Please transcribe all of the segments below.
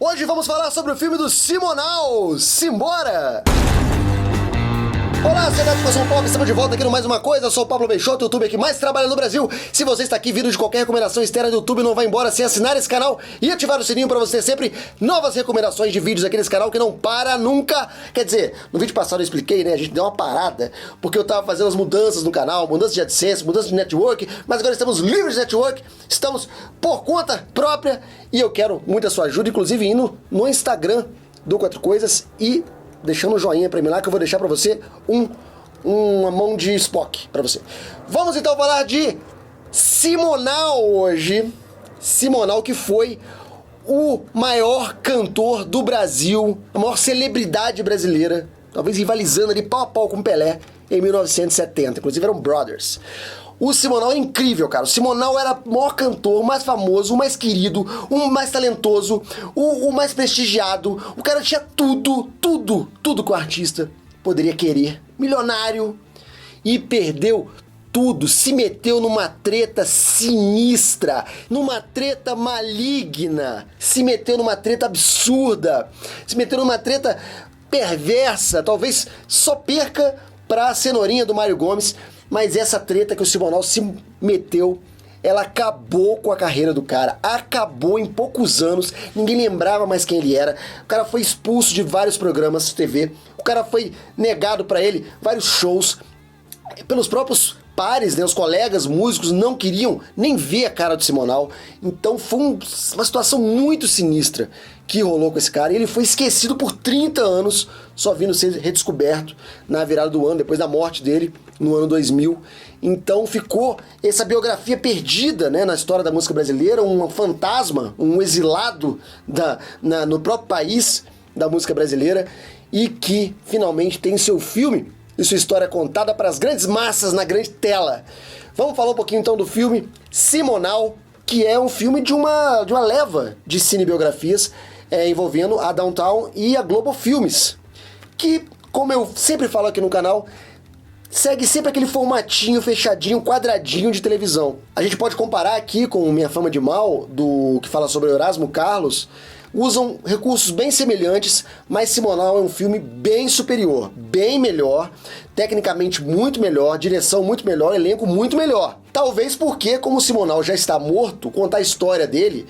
Hoje vamos falar sobre o filme do Simonal. Simbora! Olá, cidade de São Paulo, estamos de volta aqui no Mais Uma Coisa. Eu sou o Pablo Peixoto, o youtuber que mais trabalha no Brasil. Se você está aqui vindo de qualquer recomendação externa do YouTube, não vai embora sem assinar esse canal e ativar o sininho para você ter sempre novas recomendações de vídeos aqui nesse canal que não para nunca. Quer dizer, no vídeo passado eu expliquei, né? A gente deu uma parada porque eu tava fazendo as mudanças no canal, mudança de AdSense, mudança de network, mas agora estamos livres de network, estamos por conta própria e eu quero muito a sua ajuda, inclusive indo no Instagram do Quatro Coisas e deixando um joinha pra mim lá que eu vou deixar pra você uma mão de Spock pra você. Vamos então falar de Simonal hoje. Simonal, que foi o maior cantor do Brasil, a maior celebridade brasileira, talvez rivalizando ali pau a pau com Pelé em 1970, inclusive eram brothers. O Simonal é incrível, cara. O Simonal era o maior cantor, o mais famoso, o mais querido, o mais talentoso, o mais prestigiado. O cara tinha tudo que o artista poderia querer. Milionário. E perdeu tudo. Se meteu numa treta sinistra, numa treta maligna, se meteu numa treta absurda, se meteu numa treta perversa. Talvez só perca pra cenourinha do Mário Gomes. Mas essa treta que o Simonal se meteu, ela acabou com a carreira do cara. Acabou em poucos anos, ninguém lembrava mais quem ele era. O cara foi expulso de vários programas de TV. O cara foi negado pra ele vários shows. Pelos próprios pares, né, os colegas músicos não queriam nem ver a cara do Simonal. Então foi uma situação muito sinistra que rolou com esse cara. E ele foi esquecido por 30 anos, só vindo ser redescoberto na virada do ano, depois da morte dele, no ano 2000. Então ficou essa biografia perdida, né, na história da música brasileira, um fantasma, um exilado no próprio país da música brasileira, e que finalmente tem seu filme e sua história contada para as grandes massas na grande tela. Vamos falar um pouquinho então do filme Simonal, que é um filme de uma leva de cinebiografias envolvendo a Downtown e a Globo Filmes, que, como eu sempre falo aqui no canal, segue sempre aquele formatinho fechadinho, quadradinho de televisão. A gente pode comparar aqui com Minha Fama de Mal, que fala sobre o Erasmo Carlos. Usam recursos bem semelhantes, mas Simonal é um filme bem superior, bem melhor, tecnicamente muito melhor, direção muito melhor, elenco muito melhor. Talvez porque, como o Simonal já está morto, contar a história dele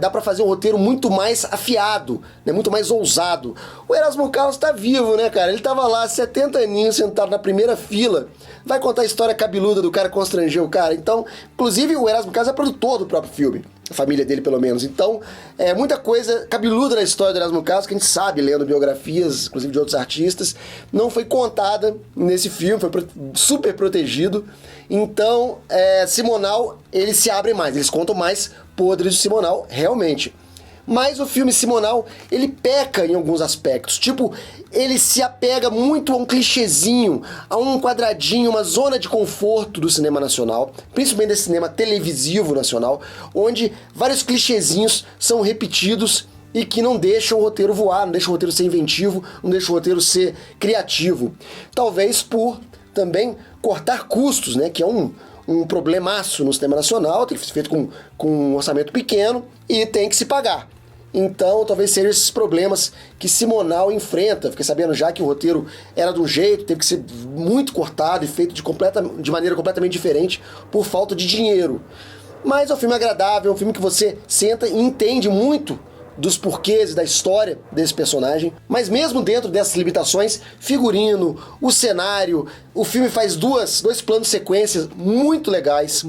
dá pra fazer um roteiro muito mais afiado, né, muito mais ousado. O Erasmo Carlos tá vivo, né, cara? Ele tava lá, 70 aninhos, sentado na primeira fila. Vai contar a história cabeluda do cara que constrangeu o cara. Então, inclusive, o Erasmo Carlos é produtor do próprio filme. A família dele, pelo menos. Então, muita coisa cabeluda na história do Erasmo Carlos, que a gente sabe, lendo biografias, inclusive de outros artistas, não foi contada nesse filme, foi super protegido. Então, Simonal, eles se abrem mais, eles contam mais podres do Simonal, realmente. Mas o filme Simonal, ele peca em alguns aspectos. Tipo, ele se apega muito a um clichêzinho, a um quadradinho, uma zona de conforto do cinema nacional, principalmente desse cinema televisivo nacional, onde vários clichêzinhos são repetidos e que não deixam o roteiro voar, não deixam o roteiro ser inventivo, não deixam o roteiro ser criativo. Talvez por também cortar custos, né, que é um problemaço no cinema nacional, tem que ser feito com um orçamento pequeno e tem que se pagar. Então, talvez sejam esses problemas que Simonal enfrenta. Fiquei sabendo já que o roteiro era de um jeito, teve que ser muito cortado e feito de maneira completamente diferente por falta de dinheiro. Mas é um filme agradável, é um filme que você senta e entende muito dos porquês e da história desse personagem. Mas mesmo dentro dessas limitações, figurino, o cenário, o filme faz dois planos sequências muito legais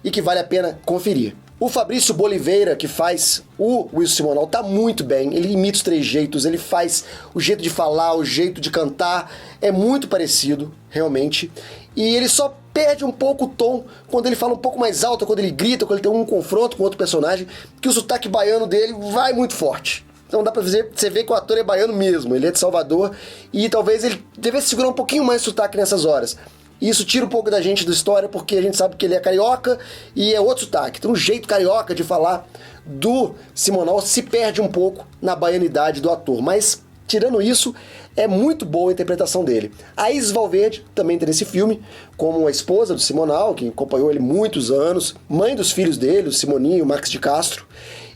e que vale a pena conferir. O Fabrício Boliveira, que faz o Wilson Simonal, tá muito bem. Ele imita os trejeitos, ele faz o jeito de falar, o jeito de cantar. É muito parecido, realmente. E ele só perde um pouco o tom quando ele fala um pouco mais alto, quando ele grita, quando ele tem um confronto com outro personagem, que o sotaque baiano dele vai muito forte. Então dá pra você ver que o ator é baiano mesmo, ele é de Salvador, e talvez ele devesse segurar um pouquinho mais o sotaque nessas horas. E isso tira um pouco da gente da história, porque a gente sabe que ele é carioca e é outro sotaque. Tem um jeito carioca de falar do Simonal, se perde um pouco na baianidade do ator. Mas, tirando isso, é muito boa a interpretação dele. A Isis Valverde também tem nesse filme, como a esposa do Simonal, que acompanhou ele muitos anos, mãe dos filhos dele, o Simoninho e o Max de Castro.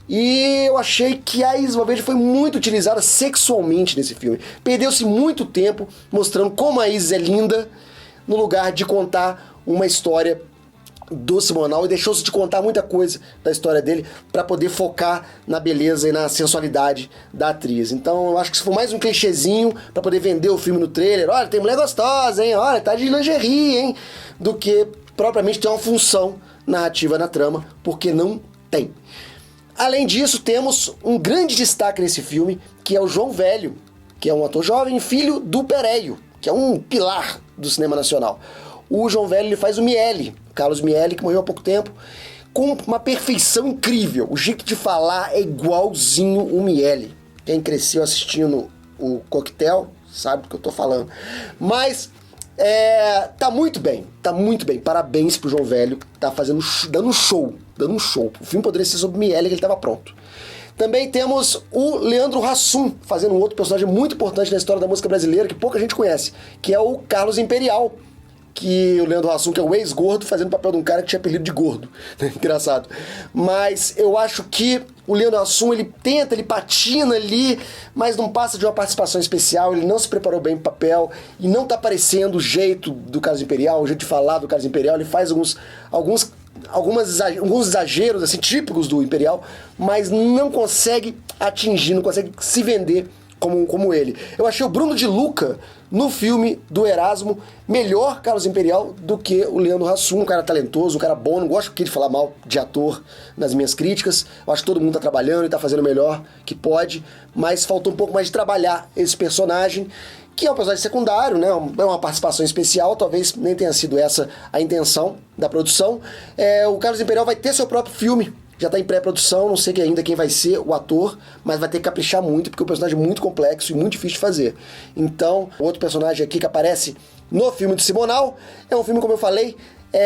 E eu achei que a Isis Valverde foi muito utilizada sexualmente nesse filme. Perdeu-se muito tempo mostrando como a Isis é linda, no lugar de contar uma história do Simonal, e deixou-se de contar muita coisa da história dele para poder focar na beleza e na sensualidade da atriz. Então eu acho que isso foi mais um clichêzinho para poder vender o filme no trailer. Olha, tem mulher gostosa, hein? Olha, tá de lingerie, hein? Do que propriamente ter uma função narrativa na trama, porque não tem. Além disso, temos um grande destaque nesse filme, que é o João Velho, que é um ator jovem, filho do Pereio, que é um pilar do cinema nacional. O João Velho, ele faz o Miele, Carlos Miele, que morreu há pouco tempo, com uma perfeição incrível. O jeito de falar é igualzinho o Miele. Quem cresceu assistindo o Coquetel sabe do que eu tô falando. Mas tá muito bem. Parabéns pro João Velho, tá dando um show. O filme poderia ser sobre Miele, que ele tava pronto. Também temos o Leandro Hassum, fazendo um outro personagem muito importante na história da música brasileira, que pouca gente conhece, que é o Carlos Imperial. Que o Leandro Hassum, que é o ex-gordo, fazendo o papel de um cara que tinha apelido de gordo. Engraçado. Mas eu acho que o Leandro Hassum, ele patina ali, mas não passa de uma participação especial, ele não se preparou bem pro papel, e não tá parecendo o jeito do Carlos Imperial, o jeito de falar do Carlos Imperial, ele faz alguns exageros assim, típicos do Imperial, mas não consegue atingir, não consegue se vender como ele. Eu achei o Bruno de Luca, no filme do Erasmo, melhor Carlos Imperial do que o Leandro Hassum, um cara talentoso, um cara bom. Não gosto de falar mal de ator nas minhas críticas. Eu acho que todo mundo tá trabalhando e tá fazendo o melhor que pode, mas faltou um pouco mais de trabalhar esse personagem, que é um personagem secundário, né? É uma participação especial, talvez nem tenha sido essa a intenção da produção. O Carlos Imperial vai ter seu próprio filme, já está em pré-produção, não sei ainda quem vai ser o ator, mas vai ter que caprichar muito, porque o personagem é muito complexo e muito difícil de fazer. Então, outro personagem aqui que aparece no filme do Simonal é um filme, como eu falei,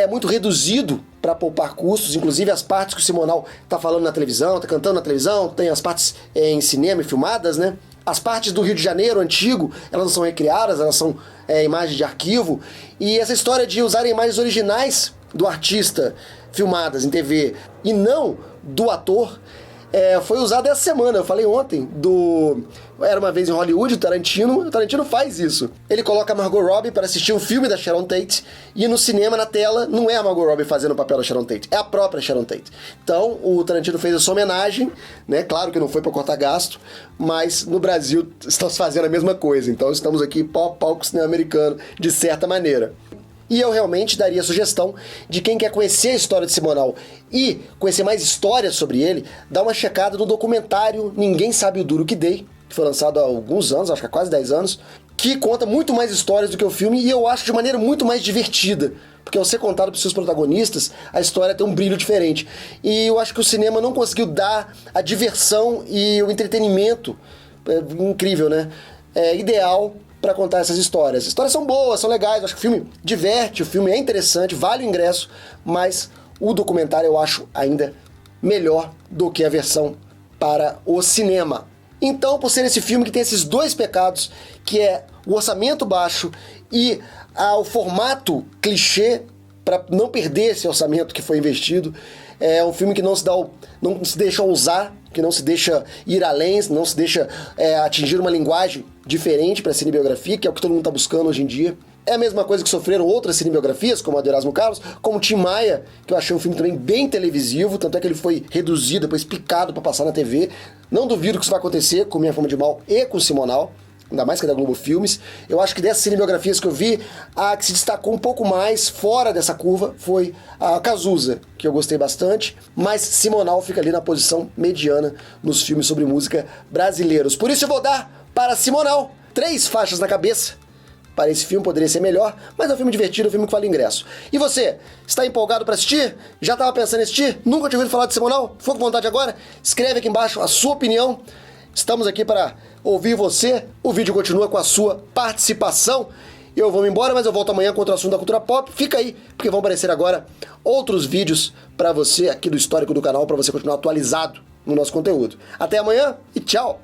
muito reduzido para poupar custos, inclusive as partes que o Simonal está falando na televisão, está cantando na televisão, tem as partes em cinema e filmadas, né? As partes do Rio de Janeiro antigo, elas não são recriadas, elas são imagens de arquivo, e essa história de usarem imagens originais do artista filmadas em TV e não do ator, foi usado essa semana. Eu falei ontem do Era Uma Vez em Hollywood, o Tarantino faz isso. Ele coloca a Margot Robbie para assistir o filme da Sharon Tate, e no cinema, na tela, não é a Margot Robbie fazendo o papel da Sharon Tate, é a própria Sharon Tate. Então o Tarantino fez essa homenagem, né? Claro que não foi para cortar gasto, mas no Brasil estamos fazendo a mesma coisa, então estamos aqui pau a pau com o cinema americano, de certa maneira. E eu realmente daria a sugestão de quem quer conhecer a história de Simonal e conhecer mais histórias sobre ele, dar uma checada no documentário Ninguém Sabe o Duro Que Dei, que foi lançado há alguns anos, acho que há quase 10 anos, que conta muito mais histórias do que o filme, e eu acho de maneira muito mais divertida, porque ao ser contado por seus protagonistas, a história tem um brilho diferente. E eu acho que o cinema não conseguiu dar a diversão e o entretenimento incrível, né? Ideal para contar essas histórias. As histórias são boas, são legais, eu acho que o filme diverte, o filme é interessante, vale o ingresso, mas o documentário eu acho ainda melhor do que a versão para o cinema. Então, por ser esse filme que tem esses dois pecados, que é o orçamento baixo e o formato clichê, para não perder esse orçamento que foi investido, é um filme que não se deixa ousar, que não se deixa ir além, não se deixa atingir uma linguagem diferente para a cinebiografia, que é o que todo mundo está buscando hoje em dia. É a mesma coisa que sofreram outras cinebiografias, como a do Erasmo Carlos, como Tim Maia, que eu achei um filme também bem televisivo, tanto é que ele foi reduzido, depois picado para passar na TV. Não duvido que isso vai acontecer com Minha Fama de Mal e com Simonal, ainda mais que é da Globo Filmes. Eu acho que dessas cinebiografias que eu vi, a que se destacou um pouco mais fora dessa curva foi a Cazuza, que eu gostei bastante, mas Simonal fica ali na posição mediana nos filmes sobre música brasileiros. Por isso eu vou dar para Simonal 3 faixas na cabeça. Para esse filme poderia ser melhor, mas é um filme divertido, é um filme que vale ingresso. E você, está empolgado para assistir? Já estava pensando em assistir? Nunca tinha ouvido falar de Simonal? Ficou com vontade agora? Escreve aqui embaixo a sua opinião. Estamos aqui para ouvir você. O vídeo continua com a sua participação. Eu vou me embora, mas eu volto amanhã com outro assunto da cultura pop. Fica aí, porque vão aparecer agora outros vídeos para você aqui do histórico do canal, para você continuar atualizado no nosso conteúdo. Até amanhã e tchau!